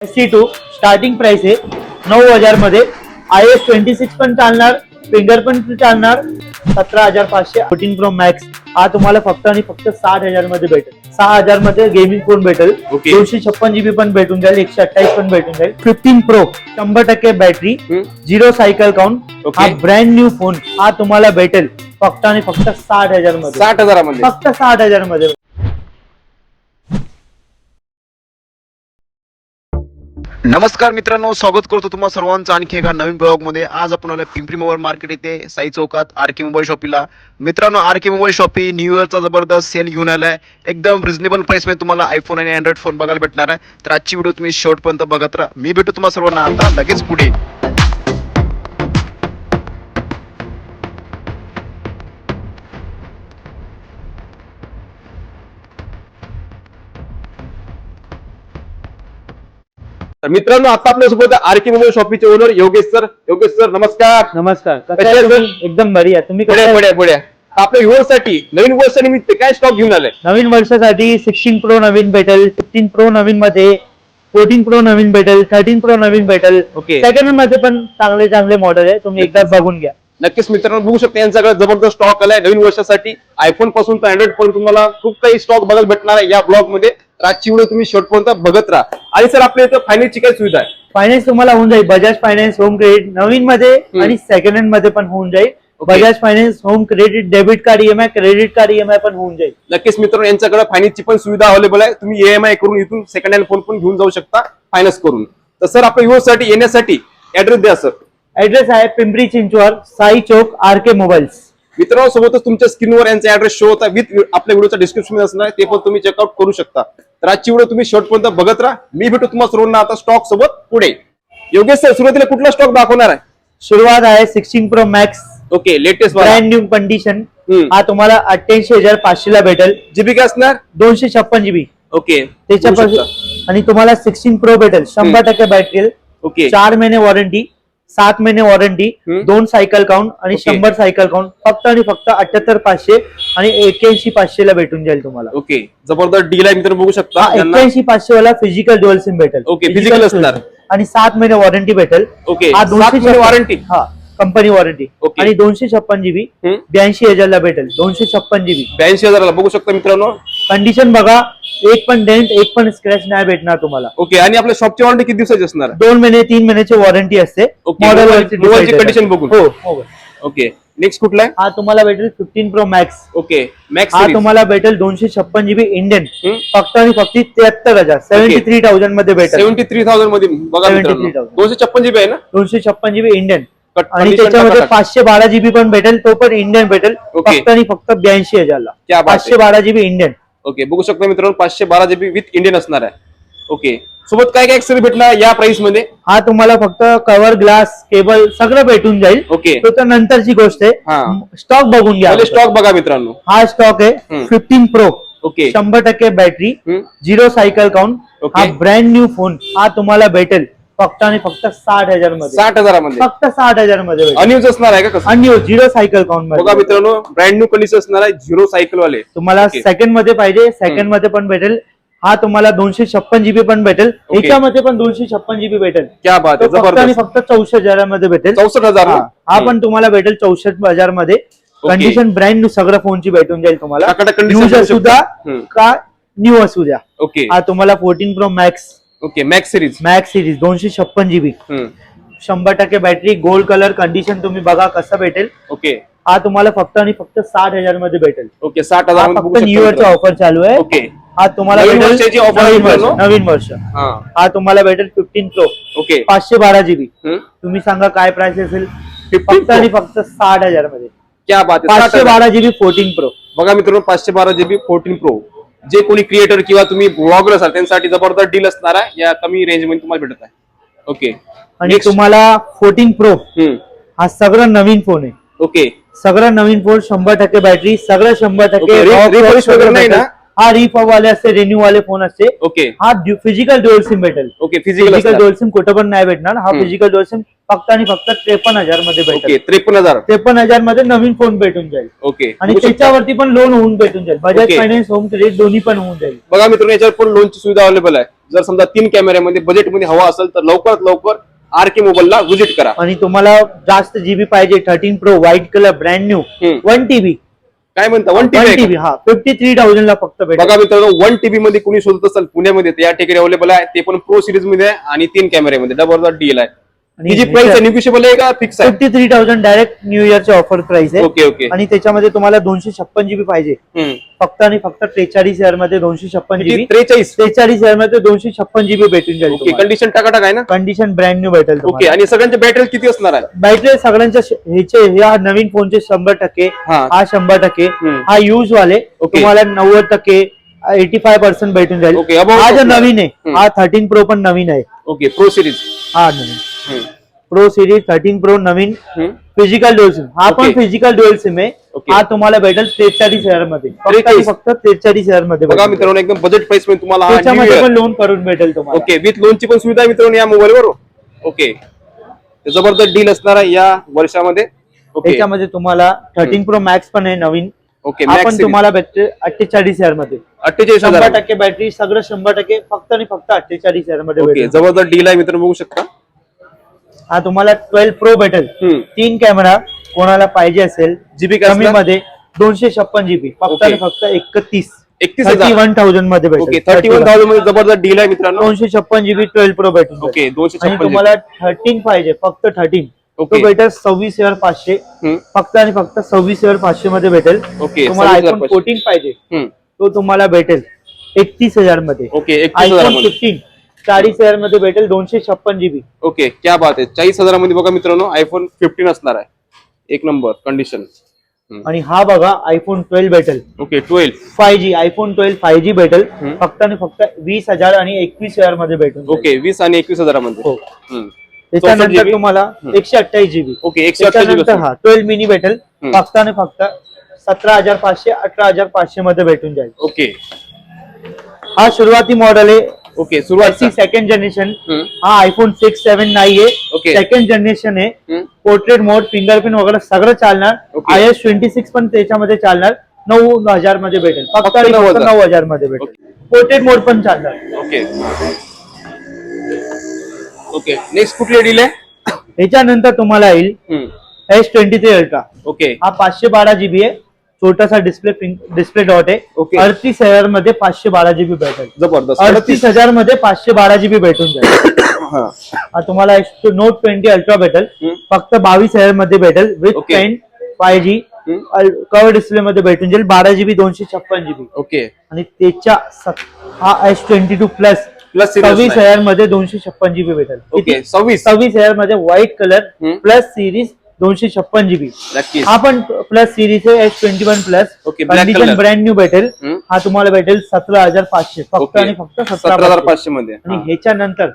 SC2 starting price आहे 9,000 मध्ये. iOS 26 पण चालणार, फिंगरप्रिंट चालणार. 17,500 14 Pro Max हा तुम्हाला फक्त आणि फक्त 60,000 मध्ये भेटेल. 6,000 मध्ये गेमिंग फोन भेटेल. 256 GB पण भेटून जाईल, 128 पण भेटून जाईल. 15 Pro 100% बॅटरी, 0 सायकल काउंट. हा ब्रँड न्यू फोन हा तुम्हाला भेटेल फक्त आणि फक्त 60,000 मध्ये. 60,000 मध्ये, फक्त 60,000 मध्ये. नमस्कार मित्रांनो, स्वागत करतो तुम्हा सर्वांचं आणखी एका नवीन ब्लॉग मध्ये. आज आपण आलो पिंपरी मोबाईल मार्केट येथे साई चौकात आरके मोबाईल शॉपीला. मित्रांनो, आरके मोबाईल शॉपी न्यू इयरचा जबरदस्त सेल घेऊन आलाय. एकदम रिझनेबल प्राइस मध्ये तुम्हाला आयफोन आणि अँड्रॉइड फोन बघायला भेटणार आहे. तर आजची व्हिडिओ तुम्ही शेवटपर्यंत बघत राहा. मी भेटू तुम्हा सर्वांना आता लगेच पुढे. तर मित्रांनो, आता आपल्यासोबत आरके मोबाईल शॉपीचे owner Yogesh sir. Yogesh sir, नमस्कार. नमस्कार. कसे आहे सर? एकदम बरी आहे. तुम्ही पुढे पुढे पुढे आपल्या व्ह्युअर्ससाठी नवीन वर्षानिमित्त काय स्टॉक घेऊन आलाय? नवीन वर्षासाठी 16 Pro नवीन भेटेल, 15 Pro नवीन मध्ये, 14 Pro नवीन भेटेल, 13 Pro नवीन भेटेल. ओके. सेकंड हँड मध्ये पण चांगले चांगले मॉडेल आहे, तुम्ही एकदा बघून घ्या. नक्कीच मित्रांनो, बघू शकता यांच्याकडे जबरदस्त स्टॉक आलाय नवीन वर्षासाठी. आयफोन पासून तर अँड्रॉइड पर्यंत तुम्हाला खूप काही स्टॉक बघायला भेटणार आहे या ब्लॉग मध्ये. आजची व्हिडिओ तुम्ही शेवटपर्यंत बघत राहा. आणि सर, आपल्या इथं फायनान्सची काय सुविधा आहे? फायनान्स तुम्हाला होऊन जाईल, बजाज फायनान्स होम क्रेडिट नवीन मध्ये आणि सेकंड हँड मध्ये पण होऊन जाईल. Bajaj finance home credit, debit card EMI, credit card EMI पण होऊन जाईल. नक्कीच मित्रांनो, यांच्याकडे फायनान्सची पण सुविधा अवेलेबल आहे. तुम्ही ईएमआय करून इथून सेकंड हँड फोन पण घेऊन जाऊ शकता फायनान्स करून. तर सर, आपल्या व्ह्युअर्ससाठी येण्यासाठी ऍड्रेस द्या सर. ऍड्रेस आहे पिंपरी चिंचवड, साई चौक, आरके मोबाईल्स. मित्रांनो, सोबतच तुमच्या स्क्रीनवर यांचा ऍड्रेस शो होता विथ आपल्या व्हिडिओच्या डिस्क्रिप्शन मध्ये असणार, ते पण तुम्ही चेकआउट करू शकता. तर आजची व्हिडिओ तुम्ही शेवटपर्यंत बघत राहा. मी भेटू तुम्हाला सर्वांना आता स्टॉक सोबत पुढे. योगेश सर, सुरुवातीला कुठला स्टॉक दाखवणार आहे? सुरुवात आहे 16 Pro Max. Okay, latest brand new condition. हा तुम्हाला 88,500 ला भेटेल. जीबी काय असणार? 256 GB. ओके, त्याच्यापासून आणि तुम्हाला 16 Pro भेटेल, 100% बॅटरी. ओके, 4 महिने वॉरंटी, 7 महिने वॉरंटी, 2 सायकल काउंट आणि 100 सायकल काउंट. फक्त आणि फक्त 78,500 आणि 81,500 ला भेटून जाईल तुम्हाला. ओके, जबरदस्त डील आहे मित्रांनो, बघू शकता. 81,500 वाला फिजिकल ड्युअल सिम भेटेल. ओके, फिजिकल असणार आणि 7 महिने वॉरंटी भेटेल. ओके, हा 7 महिने वॉरंटी. हा कंपनी वॉरंटी. ओके. आणि 256 GB 82,000 ला भेटेल. 256 GB 82,000 बघू शकता मित्रांनो. कंडिशन बघा, एक पण डेंट, एक पण स्क्रॅच नाही भेटणार तुम्हाला. ओके, आणि आपल्या शॉपची वॉरंटी किती दिवसाची असणार? 2 महिने 3 महिन्याची वॉरंटी असते. मोबाईलची कंडिशन बघून. हो. ओके, नेक्स्ट कुठला आहे? हा तुम्हाला भेटेल 15 Pro Max. ओके, मॅक्स हा तुम्हाला भेटेल 256 GB इंडियन, फक्त आणि फक्त 73,000 73,000 मध्ये भेटेल. 73,000 मध्ये बघा मित्रांनो. 256 256 GB आहे ना? 256 GB इंडियन. आणि condition त्याच्यामध्ये टाका. 512 GB पण भेटेल, तो पण इंडियन भेटेल. ओके. फक्त आणि फक्त 82,000 ला. क्या बात आहे. 512 GB इंडियन. ओके, बघू शकता मित्रांनो, 512 GB विथ इंडियन असणार आहे. ओके, सोबत काय काय एक्सेसरी भेटणार या प्राइस मध्ये? हा तुम्हाला फक्त कव्हर, ग्लास, केबल सगळं भेटून जाईल. ओके, तो तर नंतरची गोष्ट आहे. हा. स्टॉक बघून घ्या. पहिले स्टॉक बघा मित्रांनो. हा स्टॉक आहे 15 Pro. Okay, 100% battery, 0 cycle count. Okay. हा ब्रँड न्यू फोन हा तुम्हाला भेटेल फक्त आणि फक्त 60,000 मध्ये. 60,000 मध्ये फक्त 60,000 मध्ये भेटेल. अनयूज असणार आहे का कसं? आणि 0 सायकल काउंट बघा मध्ये मित्रांनो, ब्रँड न्यू कंडिशन असणार आहे, 0 सायकल वाले. तुम्हाला ओके. सेकंड मध्ये पाहिजे, सेकंड मध्ये पण भेटेल. हा तुम्हाला 256 GB पण भेटेल. ओके. याच्यामध्ये पण 256 GB भेटेल. क्या बात तो आहे, फक्त आणि जबरदस्त. फक्त 64,000 मध्ये भेटेल. 64,000 ना? हा पण तुम्हाला भेटेल 64,000 मध्ये. कंडिशन ब्रँड न्यू सगळं फोनची भेटून जाईल तुम्हाला. टाकाटाक condition न्यू भेटू असू द्या शकते. का न्यू असू द्या. ओके, हा तुम्हाला 14 Pro Max. Okay, max series. Max series 256 GB, 100% battery, gold colour. Condition तुम्ही बघा कसं भेटेल. ओके, हा तुम्हाला फक्त आणि फक्त 60,000 मध्ये भेटेल. ओके, 60,000 हा मध्ये फक्त बघू न्यू इयरची शकता. ऑफर चालू आहे. ओके, हा तुम्हाला नवीन भेटेल वर्षाची offer आहे नवीन वर्ष. मित्रांनो. नवीन वर्ष. हा. हा तुम्हाला भेटेल 15 Pro, ओके, 512 GB. हम्म. तुम्ही सांगा काय प्राइस असेल. 15 फक्त आणि फक्त 60,000 मध्ये. क्या बात आहे, 60,000. 512 GB 14 Pro. बघा मित्रांनो, 512 GB 14 Pro. जे कोणी क्रिएटर किंवा तुम्ही ब्लॉगर असाल त्यांसाठी जबरदस्त डील असणार आहे या कमी रेंज मध्ये तुम्हाला भेटत आहे. ओके, आणि Next. तुम्हाला 14 Pro हा सगळं नवीन फोन आहे. ओके, सगळं नवीन फोन, 100% बॅटरी, सगळं 100% Okay, refresh वगैरे नाही ना? हा रिफर्ब वाले असते, रिन्यू वाले फोन असते. ओके हा फिजिकल डुअल सिम भेटेल. Okay physical physical dual SIM कुठं पण नाही भेटणार. हा हम्म. फिजिकल डुअल सिम फक्त आणि फक्त 53,000 मध्ये ओके भेटेल. 53,000 53,000 मध्ये नवीन फोन भेटून जाईल. ओके आणि बघू शकता. त्याच्यावरती पण लोन होऊन भेटून जाईल. Bajaj okay. Finance, home credit दोन्ही पण होऊन जाईल. बघा मित्रांनो, याच्यावर पण लोनची सुविधा अवेलेबल आहे. जर समजा 3 कॅमेऱ्यामध्ये बजेटमध्ये हवा असेल तर लवकरात लवकर आरके मोबाईलला व्हिजिट करा. आणि तुम्हाला जास्त जीबी पाहिजे, 13 pro white colour brand new 1 TB. काय म्हणता 1 1 TB? TB हा 53,000 ला फक्त भेटेल. बघा मित्रांनो, 1 TB मध्ये कुणी शोधत असेल पुण्यामध्ये तर या ठिकाणी अवेलेबल आहे. ते पण प्रो सिरीज मध्ये आहे आणि 3 कॅमेऱ्यामध्ये जबरदस्त डील आहे. आणि ही जी प्राइस आहे निगोशिएबल आहे का फिक्स आहे? 53,000 डायरेक्ट न्यू इयरची ऑफर प्राइस आहे. ओके ओके आणि त्याच्यामध्ये तुम्हाला 256 जीबी पाहिजे फक्त आणि फक्त 43,000 मध्ये 256 जीबी. 43,000 मध्ये 256 जीबी भेटून जाईल. ओके कंडिशन टाकाटाक आहे ना? कंडिशन ब्रँड न्यू भेटेल. ओके आणि सगळ्यांचे बॅटरी किती असणार आहे? बॅटरी सगळ्यांच्या ह्याचे ह्या नवीन फोनचे 100%, हा. हा 100%, हा युज वाले ओके. तुम्हाला 90%, 85% भेटून जाईल. ओके, about हा जो आपला- नवीन आहे हा 13 प्रो पण नवीन आहे. ओके प्रो सिरीज हा नवीन प्रो सिरीज 13 प्रो नवीन फिजिकल डुअल सिम. हा पण ओके. फिजिकल डुअल सिम आहे. ओके. हा तुम्हाला भेटेल 43,000 मध्ये. फक्त 43? फक्त 43,000 मध्ये बघा भेटेल. मित्रांनो, एकदम बजेट प्राइस मध्ये तुम्हाला हा New त्याच्यामध्ये Year. पण लोन करून भेटेल तुम्हाला. ओके विथ लोनची पण सुविधा आहे मित्रांनो या मोबाईलवर. ओके जबरदस्त डील असणार आहे या वर्षामध्ये. ओके त्याच्यामध्ये तुम्हाला 13 प्रो मॅक्स पण आहे नवीन. ओके हा मॅक्स पण तुम्हाला भेटते 48,000 मध्ये. 48,000 100% बॅटरी सगळं 100% फक्त आणि फक्त 48,000 मध्ये ओके भेटेल. जबरदस्त डील आहे मित्रांनो, बघू शकता. हा तुम्हाला 12 प्रो भेटेल. 3 कॅमेरा कोणाला पाहिजे असेल जीबी कमी मध्ये 256 जीबी फक्त ओके. आणि फक्त 31,000 31,000 मध्ये ओके भेटेल. 31,000 मध्ये जबरदस्त डील आहे मित्रांनो. 256 जीबी 12 प्रो भेटेल. ओके आणि 256 तुम्हाला 13 पाहिजे फक्त 13 ओके. तो भेटेल 26,500 फक्त आणि फक्त 26,500 मध्ये भेटेल. ओके, तुम्हाला आयफोन 26,500. 14 पाहिजे तो तुम्हाला भेटेल 31,000 मध्ये. ओके आयफोन 31,000 15 40,000 मध्ये भेटेल 256 जीबी. ओके क्या बात आहे. 40,000 मध्ये बघा मित्रांनो आयफोन 15 असणार आहे. एक नंबर कंडिशन. आणि हा बघा आयफोन 12 भेटेल. ओके 12 5G आयफोन 12 5G भेटेल फक्त आणि फक्त 20,000 आणि 21,000 मध्ये भेटेल. ओके 20 आणि 21,000 मध्ये. हो. 64 त्याच्यानंतर GB? तुम्हाला 128 जीबी. ओके 128 त्याच्यानंतर हा 12 मिनी भेटेल हम्म. फक्त आणि फक्त 17,500 18,500 मध्ये भेटून जाईल. ओके हा सुरुवाती मॉडेल आहे. ओके सुरुवात सेकंड जनरेशन. हा आयफोन 6 7 नाहीये. ओके. सेकंड जनरेशन आहे. पोर्ट्रेट मोड फिंगरप्रिंट वगैरे सगळं चालणार. ओके. iOS 26 पण त्याच्यामध्ये चालणार. 9,000 मध्ये भेटेल फक्त आणि फक्त 9,000. 9,000 मध्ये भेटेल. पोर्ट्रेट मोड पण चालणार. ओके ओके नेक्स्ट कुठली डील आहे? त्याच्यानंतर तुम्हाला येईल S23 अल्ट्रा. ओके हा 512 जीबी आहे. छोटासा डिस्प्ले डॉट आहे. ओके. 38,000 मध्ये 512 जीबी भेटेल. जबरदस्त 38,000 मध्ये 512 जीबी भेटून जाईल. हा. हा तुम्हाला नोट 20 अल्ट्रा भेटेल फक्त 22,000 मध्ये भेटेल with okay. Pen 5G cover display मध्ये भेटून जाईल. 12 जीबी 256 जीबी. ओके आणि त्याच्या हा S22 प्लस प्लस 26,000 मध्ये 256 जीबी भेटेल. ओके 26 26,000 मध्ये white colour plus series 256 GB. नक्कीच हा पण प्लस सिरीज आहे S21 plus. Okay, black condition color. Brand new भेटेल. हा तुम्हाला भेटेल 17,500 फक्त ओके. आणि फक्त 17,500 मध्ये. आणि हा. ह्याच्यानंतर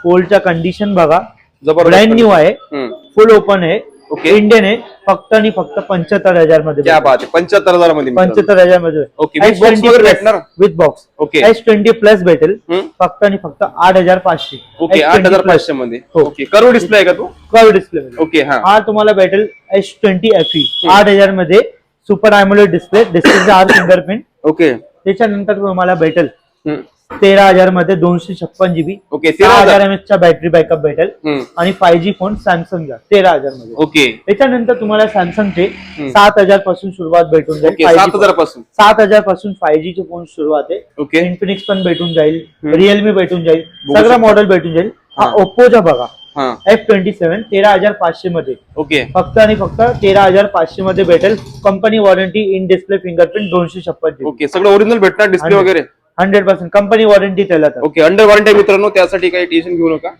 फोल्डच्या कंडिशन बघा जबरदस्त ब्रँड न्यू आहे. हम्म. फुल ओपन आहे. ओके. इंडियन आहे फक्त आणि फक्त 75,000 मध्ये क्या बात आहे 75,000 मध्ये मित्रांनो. 75,000 मध्ये ओके, with box वगैरे भेटणार? With box. Okay. S20 plus भेटेल हम्म. फक्त आणि फक्त 8,500. ओके 8,500 मध्ये. हो. ओके कर्व डिस्प्ले आहे का तू? कर्व डिस्प्ले मध्ये. ओके हा हा तुम्हाला भेटेल S20 FE 8,000 मध्ये सुपर AMOLED डिस्प्लेचा आर फिंगरप्रिंट. ओके त्याच्यानंतर तुम्हाला भेटेल हम्म. 13,000 मध्ये 256 जीबी. ओके 13,000 13,000 mAh चा बॅटरी बॅकअप भेटेल. हम्म. आणि 5G फोन सॅमसंगचा 13,000 मध्ये. ओके त्याच्यानंतर तुम्हाला सॅमसंगचे 7,000 पासून सुरुवात भेटून जाईल. ओके 5G 7,000 पासून. 7,000 पासून 5G चे फोन सुरुवात आहे. ओके इन्फिनिक्स पण भेटून जाईल. हम्म. रिअलमी भेटून जाईल. बघू सगळं शकता. मॉडेल भेटून जाईल. हा हा. ओप्पोचा बघा हा F27 13,500 मध्ये ओके फक्त आणि फक्त 13,500 मध्ये भेटेल. Company warranty in display fingerprint 256 GB. Okay सगळं ओरिजिनल भेटणार डिस्प्ले वगैरे. 100% कंपनी वॉरंटी त्याला. तर ओके अंडर वॉरंटी आहे मित्रांनो, त्यासाठी काही टेन्शन घेऊ नका.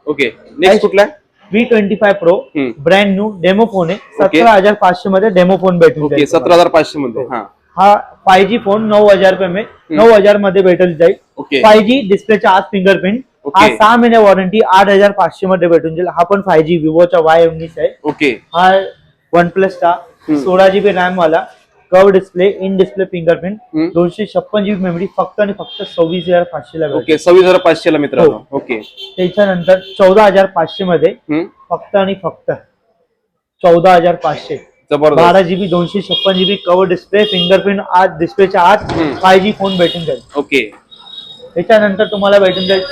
ओके नेक्स्ट कुठला आहे? V25 Pro हम्म. ब्रँड न्यू डेमो फोन आहे. ओके. 17,500 मध्ये डेमो फोन भेटून ओके जाईल. 17,500 मध्ये. हा हा 5G फोन 9,000 रुपये में 9,000 मध्ये भेटून जाईल. ओके 5G डिस्प्लेचा आज फिंगरप्रिंट. ओके. हा 6 महिने वॉरंटी 8,500 मध्ये भेटून जाईल. हा पण 5G विवोचा Y19 आहे. ओके हा OnePlus चा 16 GB रॅम वाला curve display, in display fingerprint, 256 GB memory, फक्त आणि फक्त 26,500 ला. ओके, 26,500 ला मित्रांनो. ओके, त्याच्यानंतर 14,500 मध्ये फक्त आणि फक्त 14,500. जबरदस्त. 12 GB 256 GB cover display, fingerprint आज डिस्प्लेच्या आत 5G फोन भेटून जाईल. ओके, त्याच्यानंतर तुम्हाला भेटून जाईल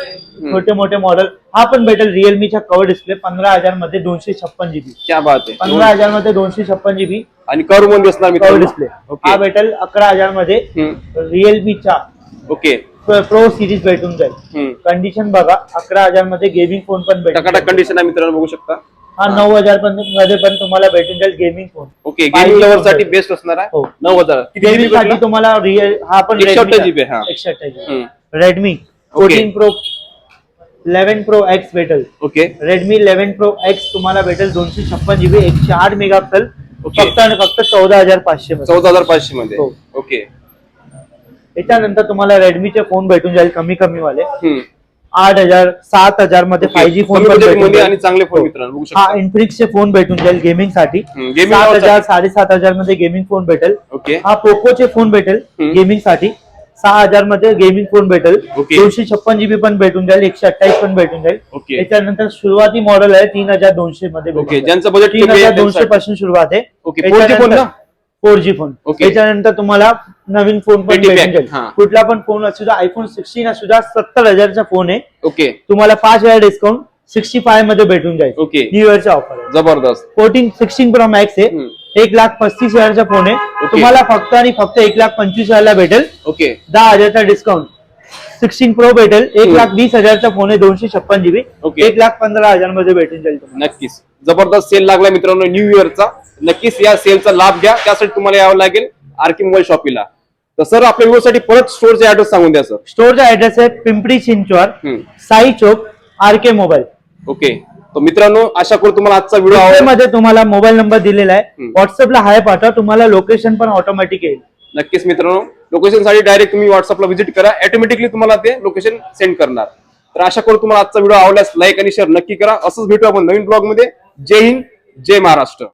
छोटे मोठे मॉडेल. हा पण भेटेल रिअलमीच्या कव्हर डिस्प्ले 15,000 मध्ये 256 GB. क्या बात आहे. 15,000 मध्ये 256 GB आणि कर्व मध्ये असणार कव्हर मित्रांनो. डिस्प्ले. ओके. हा भेटेल 11,000 मध्ये रिअलमीच्या ओके, प्रो सिरीज भेटून जाईल. कंडिशन बघा, 11,000 मध्ये गेमिंग फोन पण भेटेल. टकाटक कंडिशन आहे मित्रांनो, बघू शकता. हा 9,000 मध्ये पण तुम्हाला भेटून जाईल gaming phone. Okay, gaming lover साठी बेस्ट असणार आहे. हो. 9,000. गेमिंग साठी तुम्हाला रिअल हा पण 128 GB. हा, 128 GB. Redmi 14 pro 11 pro x भेटेल. ओके, रेडमी 11 प्रो एक्स तुम्हाला भेटेल 256 GB 108 मेगापिक्सल, ओके. फक्त आणि फक्त 14,500 मध्ये. 14,500 मध्ये. हो. ओके, त्याच्यानंतर तुम्हाला रेडमीचे फोन भेटून जाईल कमी कमी वाले 8,000 7,000 मध्ये 5G फोन पण भेटून मध्ये जाईल. आणि चांगले फोन मित्रांनो, बघू हा शकता. इन्फिनिक्सचे फोन भेटून जाईल गेमिंग साठी. गेमिंग 7,000 7,500 मध्ये गेमिंग फोन भेटेल. ओके, हा पोकोचे फोन भेटेल गेमिंग साठी 6,000 मध्ये गेमिंग फोन भेटेल. ओके. 256 GB पण भेटून जाईल, 128 पण भेटून जाईल. ओके. त्याच्यानंतर सुरुवाती मॉडेल आहे 3,200 मध्ये. ओके, ज्यांचं बजेट 3,200 पासून सुरुवात आहे. ओके, 4G फोन ना. 4G phone. ओके. त्याच्यानंतर तुम्हाला नवीन फोन पण 80 भेटून pack. जाईल. हा. कुठला पण फोन असू द्या, आयफोन 16 असू द्या, 70,000चा फोन आहे. ओके, तुम्हाला 5,000 डिस्काउंट 65 मध्ये भेटून जाईल. ओके. न्यू इयरचा ऑफर आहे. जबरदस्त. 16 प्रो मॅक्स आहे. 1,35,000चा फोन आहे. ओके. तुम्हाला फक्त आणि फक्त 1,25,000ला भेटेल. Okay, 10,000चा discount. 16 प्रो भेटेल 1,20,000चा फोन आहे 256 GB. ओके. 1,15,000 मध्ये भेटून जाईल तुम्हाला. नक्कीच जबरदस्त सेल लागला मित्रांनो न्यू इयरचा. नक्कीच या सेलचा लाभ घ्या. त्यासाठी तुम्हाला यावं लागेल आरके मोबाईल शॉपीला. तर सर आपल्या व्हिडिओसाठी परत स्टोअरचा ऍड्रेस सांगून द्या सर. स्टोअरचा ऍड्रेस आहे पिंपरी चिंचवड, साई चौक, आरके मोबाईल. ओके, तर मित्रांनो आशा करू तुम्हाला आजचा व्हिडिओ आवडला. मध्ये तुम्हाला मोबाईल नंबर दिलेला आहे. व्हॉट्सअपला हाय पाठवा, तुम्हाला लोकेशन पण ऑटोमॅटिक येईल. नक्कीच मित्रांनो, लोकेशन साठी डायरेक्ट तुम्ही व्हॉट्सअपला व्हिजिट करा, ऑटोमॅटिकली तुम्हाला ते लोकेशन सेंड करणार. तर आशा करू तुम्हाला आजचा व्हिडिओ आवडल्यास लाईक आणि शेअर नक्की करा. असंच भेटू आपण नवीन ब्लॉग मध्ये. जय हिंद, जय महाराष्ट्र.